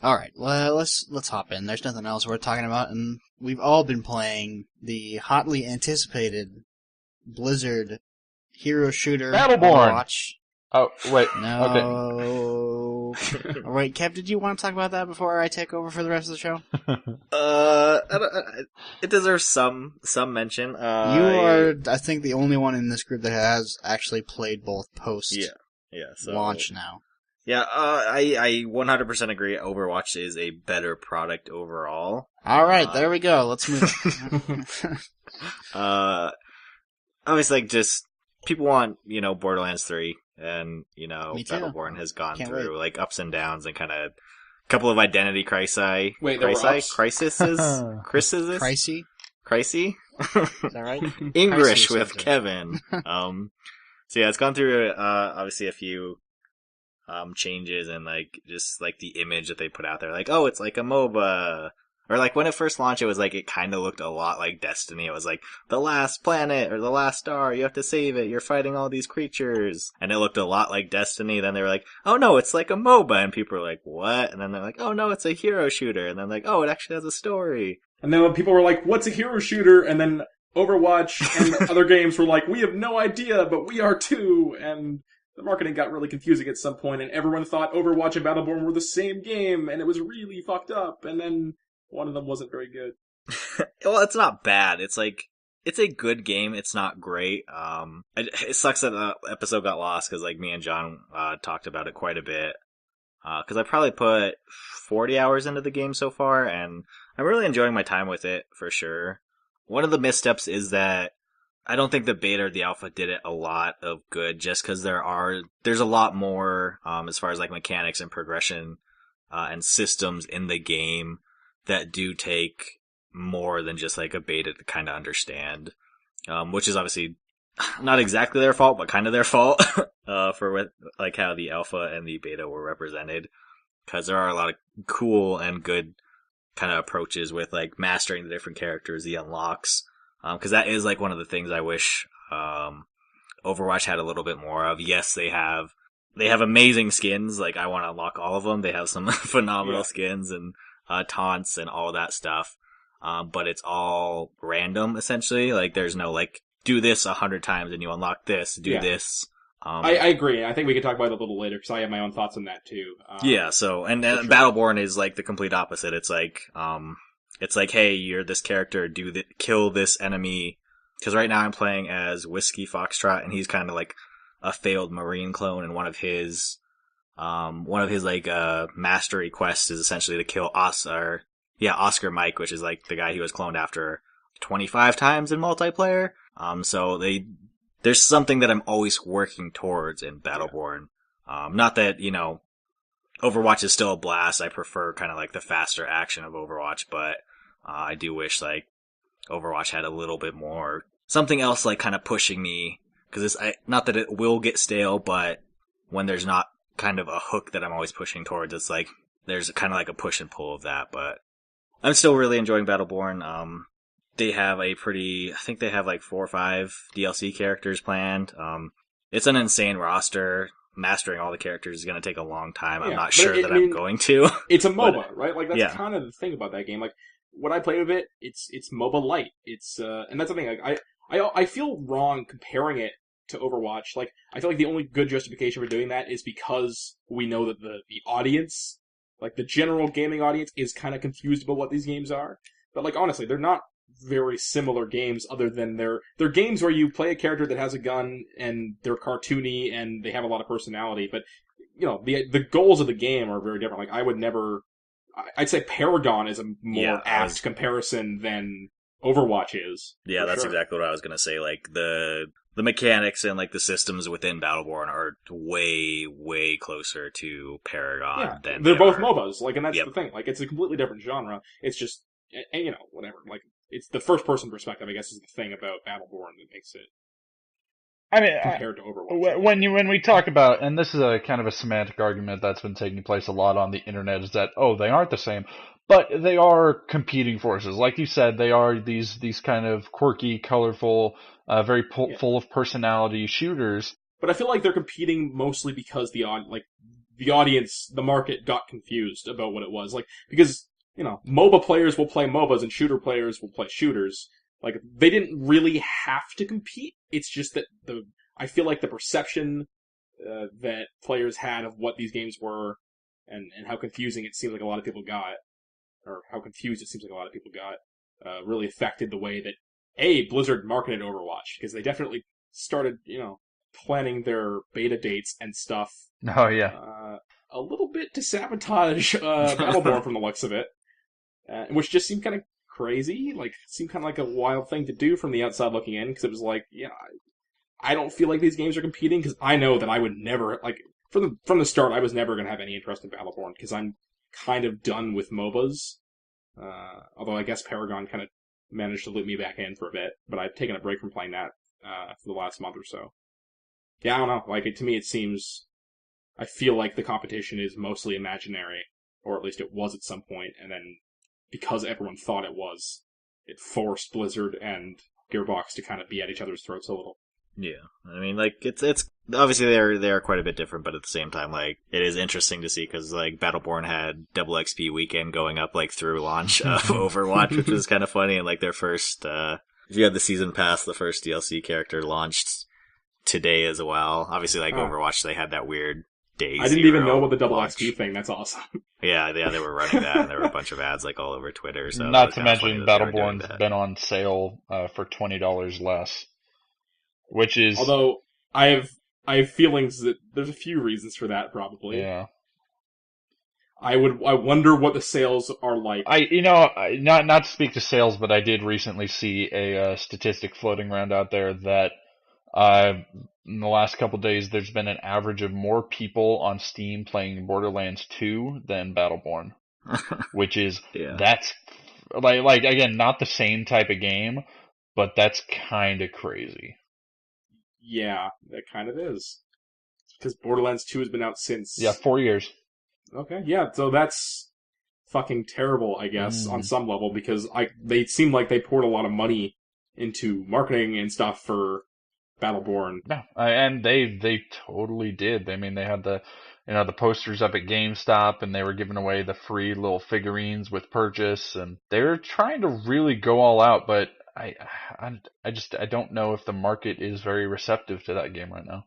All right, well, let's hop in. There's nothing else worth talking about, and we've all been playing the hotly anticipated Blizzard hero shooter Battleborn! Overwatch. Oh, wait. No. Wait, Kev, did you want to talk about that before I take over for the rest of the show? It deserves some mention. You are, I think, the only one in this group that has actually played both post launch now. Yeah, I 100% agree. Overwatch is a better product overall. All right, there we go. Let's move on. Obviously, like, just people want, Borderlands 3, and, Me too. Battleborn has gone Can't through, wait. like, ups and downs and kind of a couple of identity crisis. Wait, there were ups? Crises? Pricey? Crisis? Is that right? English Pricey with something. Kevin. So yeah, it's gone through, obviously a few changes and like just like the image that they put out there, like, oh, it's like a MOBA, or like when it first launched, it was like it kind of looked a lot like Destiny. It was like the last planet or the last star, you have to save it, you're fighting all these creatures, and it looked a lot like Destiny. Then they were like, oh no, it's like a MOBA, and people were like, what? And then they're like, oh no, it's a hero shooter, and then like, oh, it actually has a story. And then when people were like, what's a hero shooter? And then Overwatch and other games were like, we have no idea, but we are too. And the marketing got really confusing at some point, and everyone thought Overwatch and Battleborn were the same game, and it was really fucked up, and then one of them wasn't very good. Well, it's not bad. It's like, it's a good game. It's not great. It sucks that the episode got lost because like me and John talked about it quite a bit. Because I probably put 40 hours into the game so far, and I'm really enjoying my time with it for sure. One of the missteps is that I don't think the beta or the alpha did it a lot of good, just because there's a lot more as far as like mechanics and progression and systems in the game that do take more than just like a beta to kind of understand, which is obviously not exactly their fault, but kind of their fault for like how the alpha and the beta were represented, because there are a lot of cool and good kind of approaches with like mastering the different characters, the unlocks. Because that is like one of the things I wish Overwatch had a little bit more of. Yes, they have amazing skins. Like, I want to unlock all of them. They have some phenomenal skins and taunts and all that stuff. But it's all random, essentially. Like, there's no like, do this 100 times and you unlock this. Do this. I agree. I think we can talk about it a little later because I have my own thoughts on that too. So and sure. Battleborn is like the complete opposite. It's like hey, you're this character, kill this enemy. Because right now I'm playing as Whiskey Foxtrot, and he's kind of like a failed Marine clone, and one of his like mastery quests is essentially to kill Oscar Mike, which is like the guy he was cloned after 25 times in multiplayer. So there's something that I'm always working towards in Battleborn. Not that, Overwatch is still a blast. I prefer kind of like the faster action of Overwatch, but I do wish like Overwatch had a little bit more, something else like kind of pushing me, because not that it will get stale, but when there's not kind of a hook that I'm always pushing towards, it's like there's kind of like a push and pull of that. But I'm still really enjoying Battleborn. They have I think they have like 4 or 5 DLC characters planned. It's an insane roster. Mastering all the characters is going to take a long time. I'm not sure that I'm going to. It's a MOBA, right? Like, that's kind of the thing about that game. Like, what I played of it, it's MOBA light. It's, and that's the thing, like, I feel wrong comparing it to Overwatch. Like, I feel like the only good justification for doing that is because we know that the audience, like, the general gaming audience is kind of confused about what these games are. But, like, honestly, they're not very similar games, other than they're games where you play a character that has a gun and they're cartoony and they have a lot of personality, but the goals of the game are very different. Like, I'd say Paragon is a more apt comparison than Overwatch is. Yeah, that's exactly what I was gonna say. Like, the mechanics and like the systems within Battleborn are way, way closer to Paragon than they're both MOBAs. Like, and that's the thing. Like, it's a completely different genre. It's just, and whatever. Like, it's the first-person perspective, I guess, is the thing about Battleborn that makes it compared to Overwatch. When we talk about, and this is a kind of a semantic argument that's been taking place a lot on the internet, is that, they aren't the same, but they are competing forces. Like you said, they are these kind of quirky, colorful, very full of personality shooters. But I feel like they're competing mostly because the audience, the market got confused about what it was. Like, because, MOBA players will play MOBAs and shooter players will play shooters. Like, they didn't really have to compete. It's just that I feel like the perception that players had of what these games were and how confusing it seemed like a lot of people got, or how confused it seems like a lot of people got, really affected the way that, Blizzard marketed Overwatch, because they definitely started, planning their beta dates and stuff. Oh, yeah. A little bit to sabotage Battleborn from the looks of it, which just seemed kind of crazy, seemed kind of like a wild thing to do from the outside looking in, because it was like, I don't feel like these games are competing, because I know that I would never, from the start, I was never going to have any interest in Battleborn, because I'm kind of done with MOBAs, although I guess Paragon kind of managed to loop me back in for a bit, but I've taken a break from playing that for the last month or so. Yeah, I don't know, to me it seems, I feel like the competition is mostly imaginary, or at least it was at some point, and then because everyone thought it was, it forced Blizzard and Gearbox to kind of be at each other's throats a little. Yeah, I mean, it's obviously they're quite a bit different, but at the same time, it is interesting to see because Battleborn had double XP weekend going up through launch of Overwatch, which was kind of funny, and their first, if you had the season pass, the first DLC character launched today as well. Obviously, Overwatch, they had that weird day. I didn't even know about the double XP thing. That's awesome. Yeah, they were running that, and there were a bunch of ads all over Twitter. So not to mention, Battleborn's been on sale for $20 less. Which is, although I have feelings that there's a few reasons for that, probably. Yeah. I wonder what the sales are like. Not to speak to sales, but I did recently see a statistic floating around out there that in the last couple of days there's been an average of more people on Steam playing Borderlands 2 than Battleborn, which is that's again not the same type of game, but that's kind of crazy. Yeah, that kind of is. Because Borderlands 2 has been out since... Yeah, 4 years. Okay, yeah, so that's fucking terrible, I guess, on some level, because they seem like they poured a lot of money into marketing and stuff for Battleborn. Yeah, and they totally did. I mean, they had the posters up at GameStop, and they were giving away the free little figurines with purchase, and they were trying to really go all out, but I don't know if the market is very receptive to that game right now.